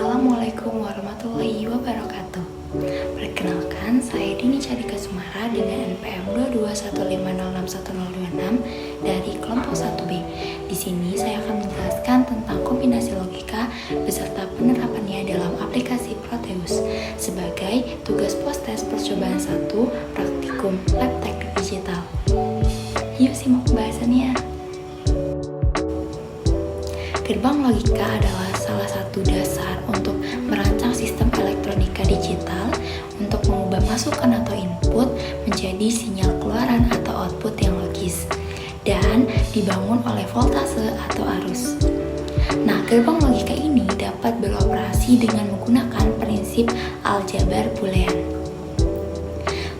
Assalamualaikum warahmatullahi wabarakatuh. Perkenalkan, saya Dini Carika Sumara dengan NPM 221506126 dari kelompok 1B. Di sini saya akan menjelaskan tentang kombinasi logika beserta penerapannya dalam aplikasi Proteus sebagai tugas pos-tes percobaan 1 praktikum lab teknik digital. Yuk simak pembahasannya. Gerbang logika adalah salah satu dasar untuk merancang sistem elektronika digital untuk mengubah masukan atau input menjadi sinyal keluaran atau output yang logis dan dibangun oleh voltase atau arus. Nah, gerbang logika ini dapat beroperasi dengan menggunakan prinsip aljabar boolean.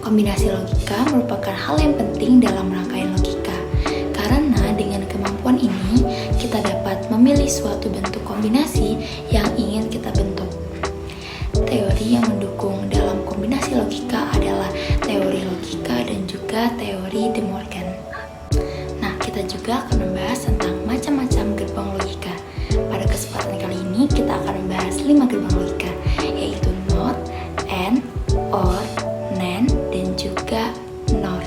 Kombinasi logika merupakan hal yang penting dalam rangkaian logika karena dengan kemampuan ini kita dapat memilih suatu bentuk kombinasi yang ingin kita bentuk. Teori yang mendukung dalam kombinasi logika adalah teori logika dan juga teori De Morgan. Nah, kita juga akan membahas tentang macam-macam gerbang logika. Pada kesempatan kali ini kita akan membahas 5 gerbang logika, yaitu NOT, AND, OR, NAND, dan juga NOR.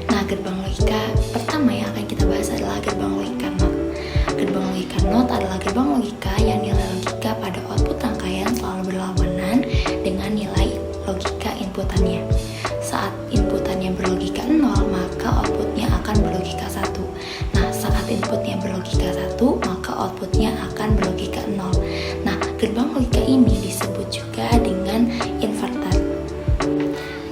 Nah, gerbang logika pertama yang akan kita bahas adalah gerbang logika NOT. Gerbang logika NOT adalah gerbang logika yang nilai logika pada output rangkaian selalu berlawanan dengan nilai logika inputannya. Saat inputannya berlogika 0, maka outputnya akan berlogika 1. Nah, saat inputnya berlogika 1, maka outputnya akan berlogika 0. Nah, gerbang logika ini disebut juga dengan inverter.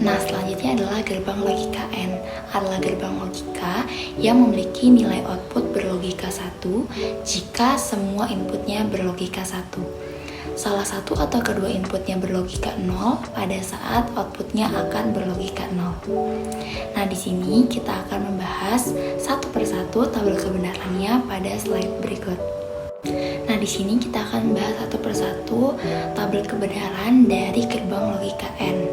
Nah, selanjutnya adalah gerbang logika AND. Adalah gerbang logika yang memiliki nilai output berlogika 1 jika semua inputnya berlogika 1. Salah satu atau kedua inputnya berlogika 0 pada saat outputnya akan berlogika 0. Nah, di sini kita akan membahas satu persatu tabel kebenarannya pada slide berikut. Nah, di sini kita akan membahas satu persatu tabel kebenaran dari gerbang logika AND.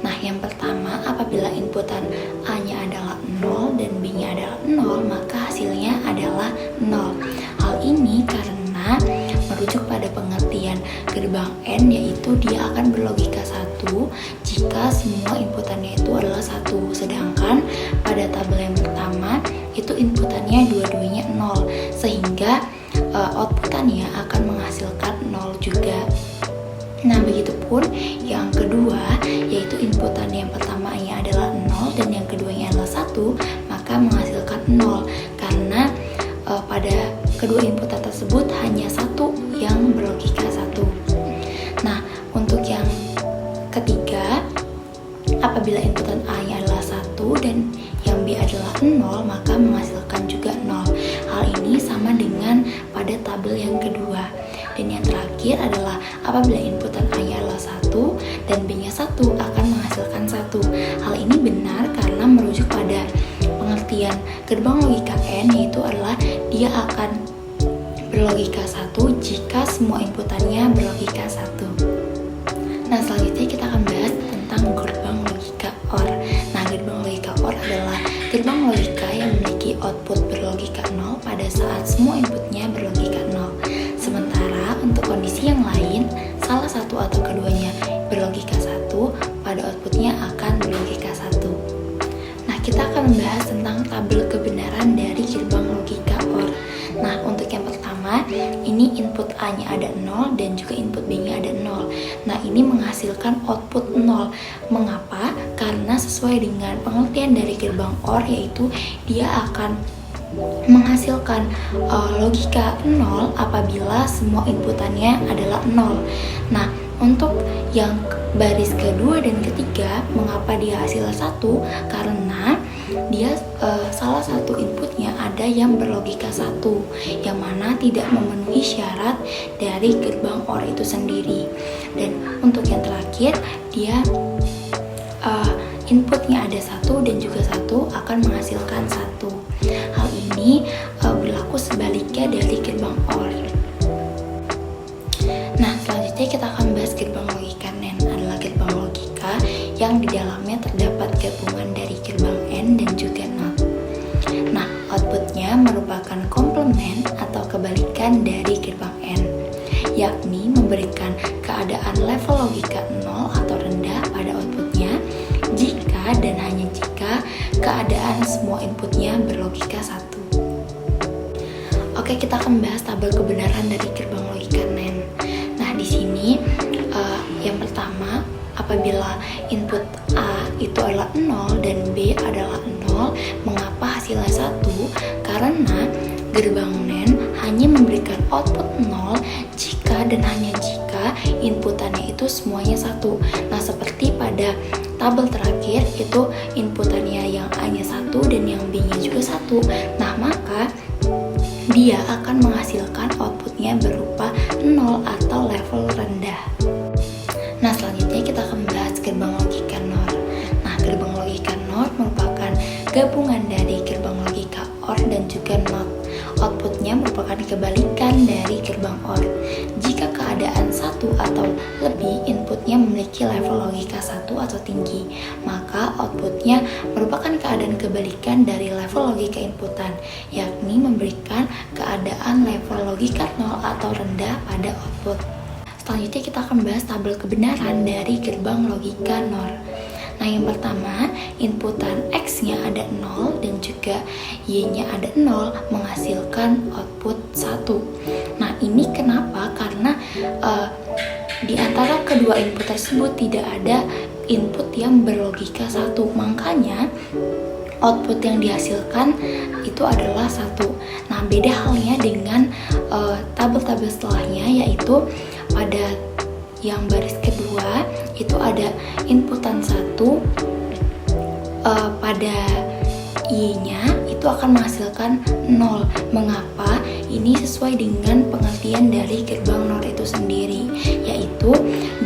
Nah, yang pertama, apabila inputan A-nya adalah 0 dan B-nya adalah 0, maka hasilnya adalah 0. Hal ini karena merujuk pada pengertian gerbang AND, yaitu dia akan berlogika 1 jika semua inputannya itu adalah 1. Sedangkan pada tabel yang pertama, itu inputannya dua-duanya 0, sehingga outputannya akan menghasilkan 0 juga. Nah, begitupun yang kedua, yaitu inputan yang pertamanya adalah 0 dan yang keduanya adalah 1, maka menghasilkan 0 karena pada kedua inputan tersebut hanya satu yang berlogika 1. Nah, untuk yang ketiga, apabila inputan A-nya adalah 1 dan yang B adalah 0, maka menghasilkan juga 0. Hal ini sama dengan pada tabel yang kedua. Dan yang terakhir adalah apabila inputan A-nya adalah 1 dan B-nya 1 akan menghasilkan 1. Hal ini benar karena merujuk pada pengertian gerbang logika AND, yaitu adalah dia akan berlogika 1 jika semua inputannya berlogika 1. Nah, selanjutnya kita akan bahas tentang gerbang logika OR. Nah, gerbang logika OR adalah gerbang logika yang memiliki output berlogika 0 pada saat semua inputnya berlogika 0. Sementara untuk kondisi yang lain, salah satu atau keduanya berlogika 1, pada outputnya akan berlogika 1. Nah, kita akan membahas tentang tabel kebenaran dari gerbang logika OR. Nah, untuk yang pertama, ini input A-nya ada 0 dan juga input B-nya ada 0. Nah, ini menghasilkan output 0. Mengapa? Karena sesuai dengan pengertian dari gerbang OR, yaitu dia akan menghasilkan logika 0 apabila semua inputannya adalah 0. Nah, untuk yang baris kedua dan ketiga, mengapa dia hasil 1? Karena dia salah satu inputnya ada yang berlogika 1, yang mana tidak memenuhi syarat dari gerbang OR itu sendiri. Dan untuk yang terakhir, dia inputnya ada 1 dan juga 1 akan menghasilkan 1. Hal ini berlaku sebaliknya dari gerbang OR. Nah, selanjutnya kita akan bahas gerbang logika NAND. Adalah gerbang logika yang di dalamnya terdapat gabungan dari gerbang AND dan juga NOT. Nah, outputnya merupakan komplement atau kebalikan dari gerbang AND. yakni memberikan keadaan level logika 0 atau rendah pada outputnya jika dan hanya jika keadaan semua inputnya berlogika 1. Oke, kita akan bahas tabel kebenaran dari gerbang logika NAND. Nah, di sini yang pertama, apabila input A itu adalah 0 dan B adalah 0, mengapa hasilnya 1? Karena gerbang NAND hanya memberikan output 0 jika dan hanya jika inputannya itu semuanya 1. Nah, seperti pada tabel terakhir itu inputannya yang A-nya 1 dan yang B-nya juga 1. Nah, maka dia akan menghasilkan outputnya berupa 0 atau level rendah. Nah, selanjutnya kita akan bahas gerbang logika NOR. Nah, gerbang logika NOR merupakan gabungan dari gerbang logika OR dan juga NOT. Outputnya merupakan kebalikan dari gerbang OR. Jika keadaan 1 atau lebih inputnya memiliki level logika 1 atau tinggi, maka outputnya merupakan keadaan kebalikan dari level logika inputan, yakni memberikan keadaan level logika 0 atau rendah pada output. Selanjutnya kita akan bahas tabel kebenaran dari gerbang logika NOR. Nah, yang pertama, inputan X-nya ada 0 dan juga Y-nya ada 0 menghasilkan output 1. Nah, ini kenapa? Karena di antara kedua input tersebut tidak ada input yang berlogika 1. Makanya output yang dihasilkan itu adalah 1. Nah, beda halnya dengan tabel-tabel setelahnya, yaitu pada yang baris kedua itu ada inputan 1, pada Y-nya itu akan menghasilkan 0. Mengapa? Ini sesuai dengan pengertian dari gerbang NOR itu sendiri, yaitu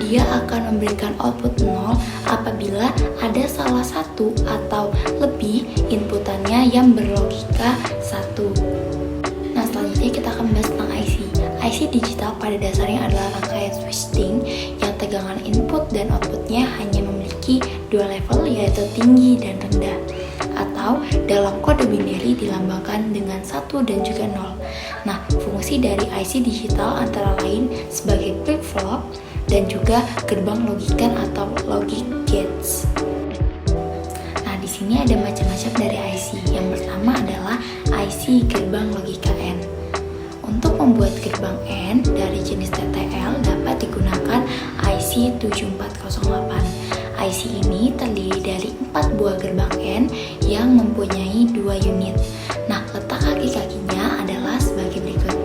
dia akan memberikan output 0 apabila ada salah satu atau lebih inputannya yang berlogika 1. Nah, selanjutnya kita akan bahas tentang IC. IC digital pada dasarnya adalah rangkaian switching yang tegangan input dan outputnya hanya memiliki dua level, yaitu tinggi dan rendah, atau dalam kode binary dilambangkan dengan 1 dan juga 0. Nah, fungsi dari IC digital antara lain sebagai flip-flop dan juga gerbang logikan atau logic gates. Nah, di sini ada macam-macam dari IC. Yang pertama adalah IC gerbang logika N. Untuk membuat gerbang N dari jenis TTL dapat digunakan IC 7408. IC ini terdiri dari 4 buah gerbang N yang mempunyai 2 unit. Nah, letak kaki-kakinya adalah sebagai berikut.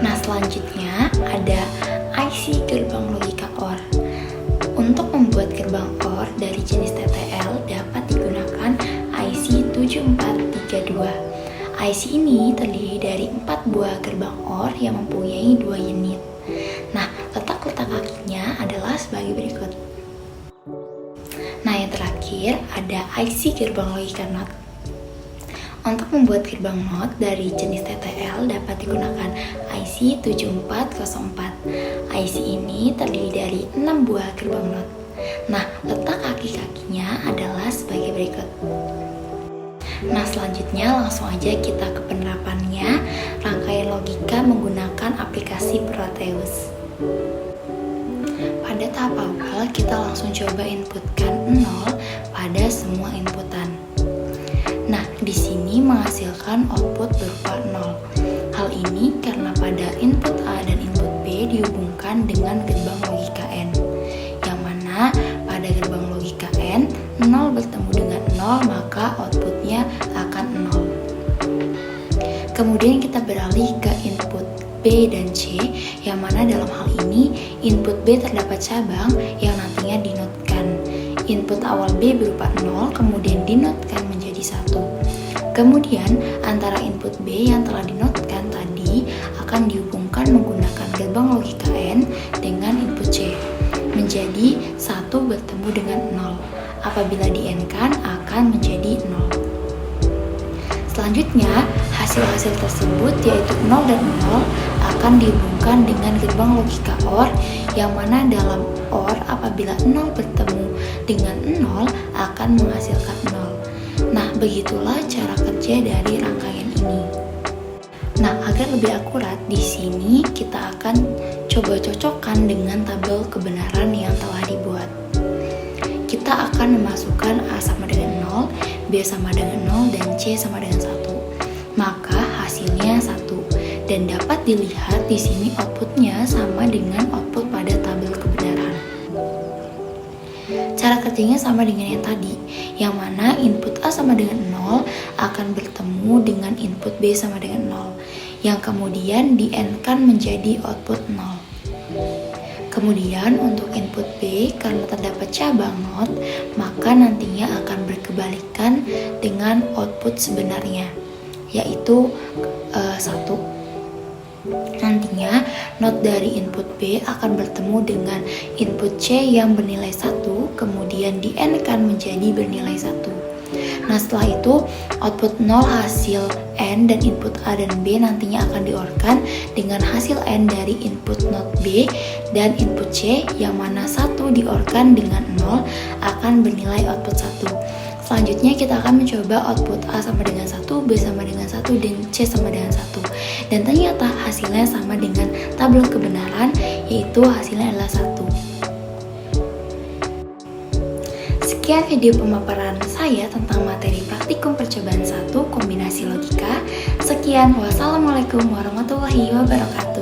Nah, selanjutnya ada IC gerbang logika OR. Untuk membuat gerbang OR dari jenis TTL dapat digunakan IC 7432. IC ini terdiri dari 4 buah gerbang OR yang mempunyai 2 unit. Nah, letak-letak kakinya adalah sebagai berikut. Nah, yang terakhir ada IC gerbang logika NOT. Untuk membuat gerbang NOT dari jenis TTL dapat digunakan IC 7404. IC ini terdiri dari 6 buah gerbang NOT. Nah, letak kaki-kakinya adalah sebagai berikut. Nah, selanjutnya langsung aja kita ke penerapannya. Rangkaian logika menggunakan aplikasi Proteus. Pada tahap awal, kita langsung coba inputkan 0 pada semua inputan. Nah, di sini menghasilkan output berupa 0. Hal ini karena pada input A dan input B dihubungkan dengan gerbang logika N, yang mana pada gerbang logika N, 0 bertemu dengan 0, maka outputnya akan 0. Kemudian kita beralih ke input B dan C, yang mana dalam hal ini input B terdapat cabang yang nantinya dinotkan. Input awal B berupa 0, kemudian dinotkan menjadi 1. Kemudian antara input B yang telah dinotkan tadi akan dihubungkan menggunakan gerbang logika N dengan input C, menjadi 1 bertemu dengan 0. Apabila di-N-kan akan menjadi 0. Selanjutnya, hasil-hasil tersebut yaitu 0 dan 0 akan dihubungkan dengan gerbang logika OR, yang mana dalam OR apabila 0 bertemu dengan 0 akan menghasilkan 0. Nah, begitulah cara kerja dari rangkaian ini. Nah, agar lebih akurat di sini kita akan coba cocokkan dengan tabel kebenaran yang telah dibuat. Kita akan memasukkan A sama dengan 0, B sama dengan 0, dan C sama dengan 1. Maka hasilnya 1. Dan dapat dilihat di sini outputnya sama dengan output pada tabel kebenaran. Cara kerjanya sama dengan yang tadi, yang mana input A sama dengan 0 akan bertemu dengan input B sama dengan 0, yang kemudian di-AND-kan menjadi output 0. Kemudian untuk input B, karena terdapat cabang not, maka nantinya akan berkebalikan dengan output sebenarnya, yaitu 1. Nantinya not dari input B akan bertemu dengan input C yang bernilai 1, kemudian di-AND-kan menjadi bernilai 1. Nah, setelah itu output 0 hasil AND dan input A dan B nantinya akan di-OR-kan dengan hasil AND dari input not B dan input C, yang mana 1 di-OR-kan dengan 0 akan bernilai output 1. Selanjutnya kita akan mencoba output A sama dengan 1, B sama dengan 1, dan C sama dengan 1. Dan ternyata hasilnya sama dengan tabel kebenaran, yaitu hasilnya adalah 1. Sekian video pemaparan saya tentang materi praktikum percobaan 1 kombinasi logika. Sekian, wassalamualaikum warahmatullahi wabarakatuh.